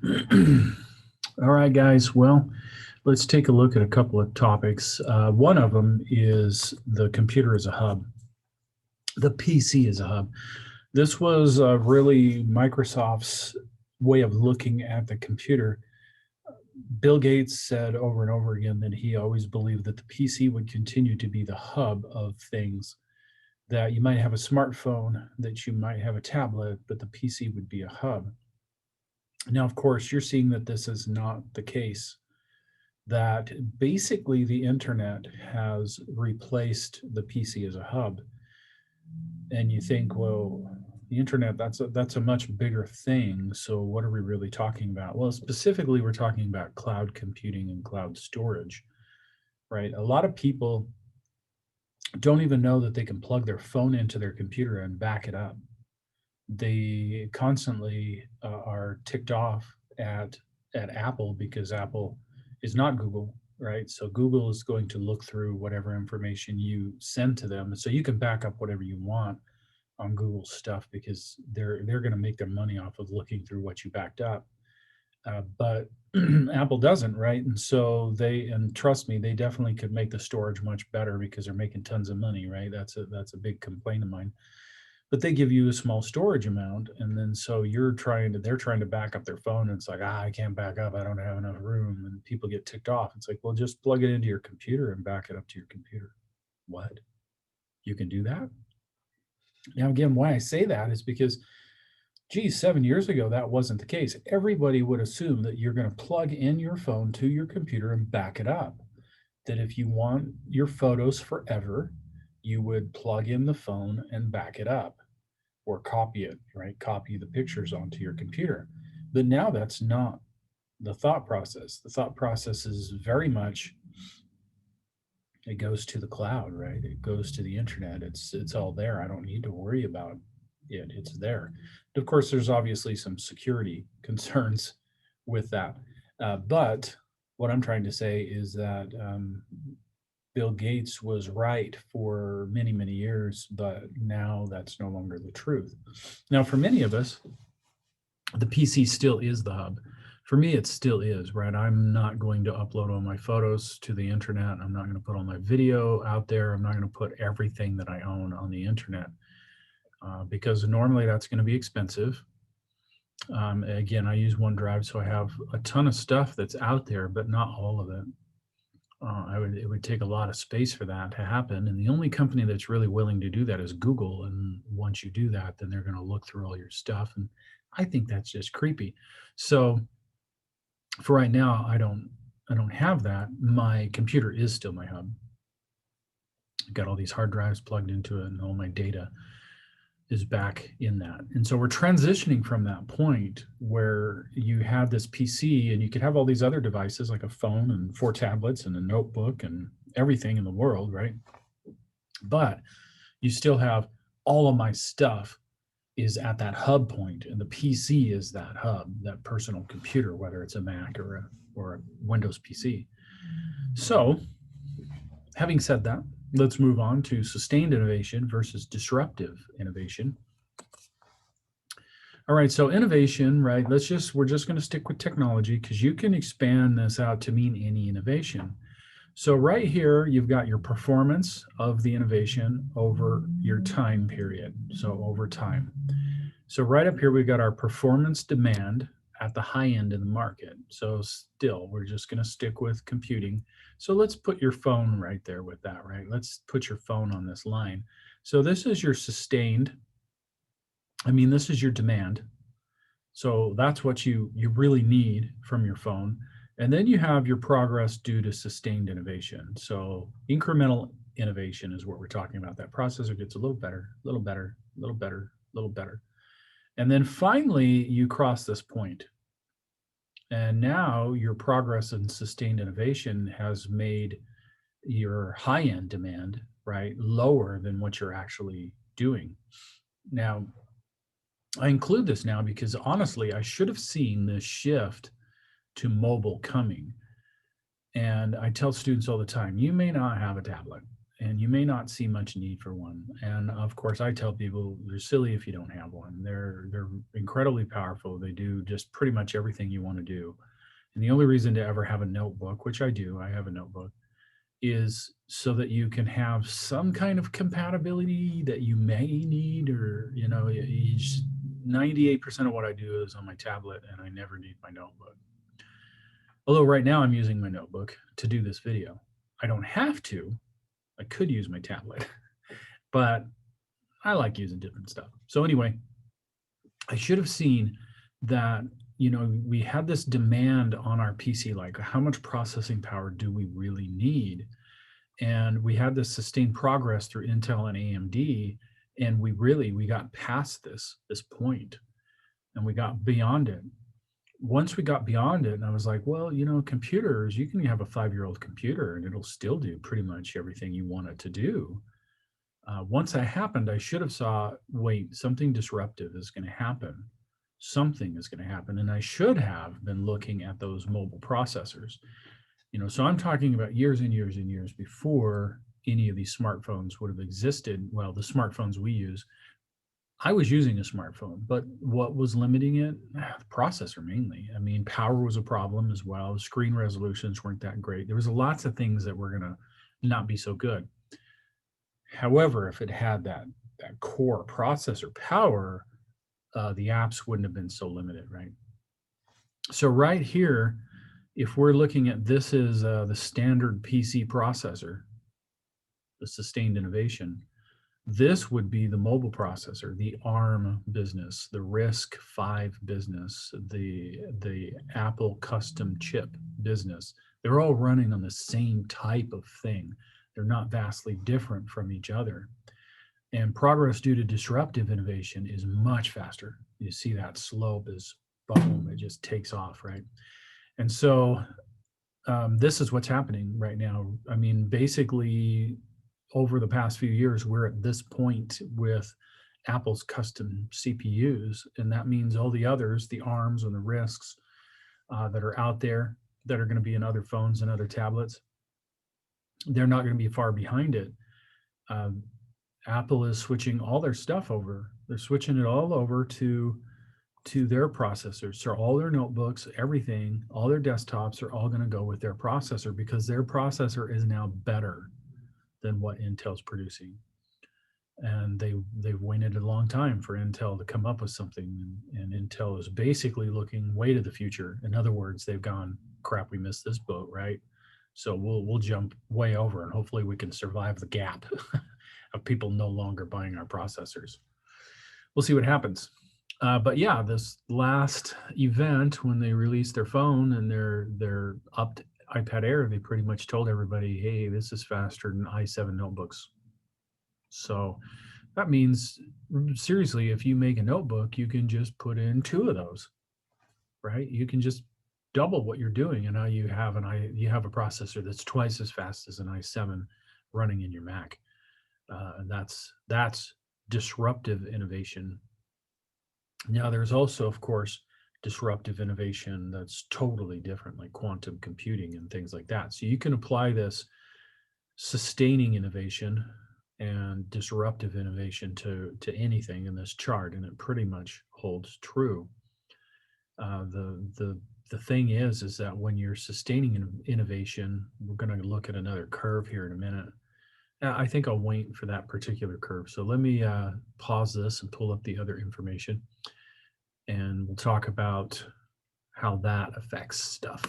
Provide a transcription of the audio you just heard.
All right, guys. Well, let's take a look at a couple of topics. One of them is the computer as a hub, the PC as a hub. This was really Microsoft's way of looking at the computer. Bill Gates said over and over again that he always believed that the PC would continue to be the hub of things, that you might have a smartphone, that you might have a tablet, but the PC would be a hub. Now, of course, you're seeing that this is not the case, that basically the internet has replaced the PC as a hub. And you think, well, the internet, that's a much bigger thing. So what are we really talking about? Well, specifically, we're talking about cloud computing and cloud storage, right? A lot of people don't even know that they can plug their phone into their computer and back it up. They constantly are ticked off at Apple because Apple is not Google, right? So Google is going to look through whatever information you send to them, so you can back up whatever you want on Google stuff because they're going to make their money off of looking through what you backed up. But Apple doesn't, right? And so and trust me, they definitely could make the storage much better because they're making tons of money, right? That's a big complaint of mine. But they give you a small storage amount, and then so they're trying to back up their phone, and it's like, I can't back up, I don't have enough room, and people get ticked off. It's like, well, just plug it into your computer and back it up to your computer. What? You can do that? Now, again, why I say that is because, geez, 7 years ago, that wasn't the case. Everybody would assume that you're going to plug in your phone to your computer and back it up. That if you want your photos forever, you would plug in the phone and back it up or copy it, right? Copy the pictures onto your computer. But now that's not the thought process. The thought process is very much, it goes to the cloud, right? It goes to the internet. It's all there. I don't need to worry about it. It's there. Of course, there's obviously some security concerns with that. But what I'm trying to say is that Bill Gates was right for many, many years, but now that's no longer the truth. Now, for many of us, the PC still is the hub. For me, it still is, right? I'm not going to upload all my photos to the internet. I'm not going to put all my video out there. I'm not going to put everything that I own on the internet because normally that's going to be expensive. Again, I use OneDrive, so I have a ton of stuff that's out there, but not all of it. It would take a lot of space for that to happen. And the only company that's really willing to do that is Google. And once you do that, then they're going to look through all your stuff. And I think that's just creepy. So for right now, I don't have that. My computer is still my hub. I've got all these hard drives plugged into it, and all my data is back in that. And so we're transitioning from that point where you have this PC and you could have all these other devices like a phone and 4 tablets and a notebook and everything in the world, right? But you still have all of my stuff is at that hub point, and the PC is that hub, that personal computer, whether it's a Mac or a Windows PC. So, having said that, let's move on to sustained innovation versus disruptive innovation. All right, so innovation, right? We're just going to stick with technology because you can expand this out to mean any innovation. So right here, you've got your performance of the innovation over your time period. So over time. So right up here, we've got our performance demand at the high end in the market. So still, we're just going to stick with computing. So let's put your phone right there with that, right? Let's put your phone on this line. So this is your sustained, this is your demand. So that's what you really need from your phone. And then you have your progress due to sustained innovation. So incremental innovation is what we're talking about. That processor gets a little better, a little better, a little better, a little better. And then finally, you cross this point. And now your progress in sustained innovation has made your high-end demand, right, lower than what you're actually doing. Now, I include this now because honestly, I should have seen this shift to mobile coming. And I tell students all the time, you may not have a tablet and you may not see much need for one. And of course, I tell people they're silly if you don't have one. They're incredibly powerful. They do just pretty much everything you want to do. And the only reason to ever have a notebook, which I do, I have a notebook, is so that you can have some kind of compatibility that you may need, or 98% of what I do is on my tablet, and I never need my notebook. Although right now I'm using my notebook to do this video. I don't have to. I could use my tablet, but I like using different stuff. So anyway, I should have seen that, we had this demand on our PC, like how much processing power do we really need? And we had this sustained progress through Intel and AMD, and we got past this point, and we got beyond it. Once we got beyond it, and I was like, well, computers, you can have a 5-year-old computer and it'll still do pretty much everything you want it to do. Once that happened, I should have saw, wait, something disruptive is going to happen. Something is going to happen. And I should have been looking at those mobile processors. So I'm talking about years and years and years before any of these smartphones would have existed. Well, the smartphones we use, I was using a smartphone, but what was limiting it? The processor mainly. I mean, power was a problem as well. Screen resolutions weren't that great. There was lots of things that were going to not be so good. However, if it had that core processor power, the apps wouldn't have been so limited, right? So right here, if we're looking at this is the standard PC processor, the sustained innovation, this would be the mobile processor, the ARM business, the RISC-V business, the Apple custom chip business. They're all running on the same type of thing. They're not vastly different from each other. And progress due to disruptive innovation is much faster. You see that slope is boom, it just takes off, right? And so this is what's happening right now. I mean, basically, over the past few years, we're at this point with Apple's custom CPUs, and that means all the others, the ARMs and the RISCs that are out there that are going to be in other phones and other tablets, they're not going to be far behind it. Apple is switching all their stuff over. They're switching it all over to their processors. So all their notebooks, everything, all their desktops are all going to go with their processor, because their processor is now better than what Intel's producing. And they've waited a long time for Intel to come up with something, and Intel is basically looking way to the future. In other words, they've gone, crap, we missed this boat, right? So we'll jump way over, and hopefully we can survive the gap of people no longer buying our processors. We'll see what happens. But yeah, this last event, when they released their phone and their upped iPad Air, they pretty much told everybody, hey, this is faster than i7 notebooks. So that means, seriously, if you make a notebook, you can just put in 2 of those, right? You can just double what you're doing, and now you have a processor that's twice as fast as an i7 running in your Mac. And that's disruptive innovation. Now, there's also, of course, disruptive innovation that's totally different, like quantum computing and things like that. So you can apply this sustaining innovation and disruptive innovation to anything in this chart, and it pretty much holds true. The thing is that when you're sustaining innovation, we're going to look at another curve here in a minute. I think I'll wait for that particular curve. So let me pause this and pull up the other information, and we'll talk about how that affects stuff.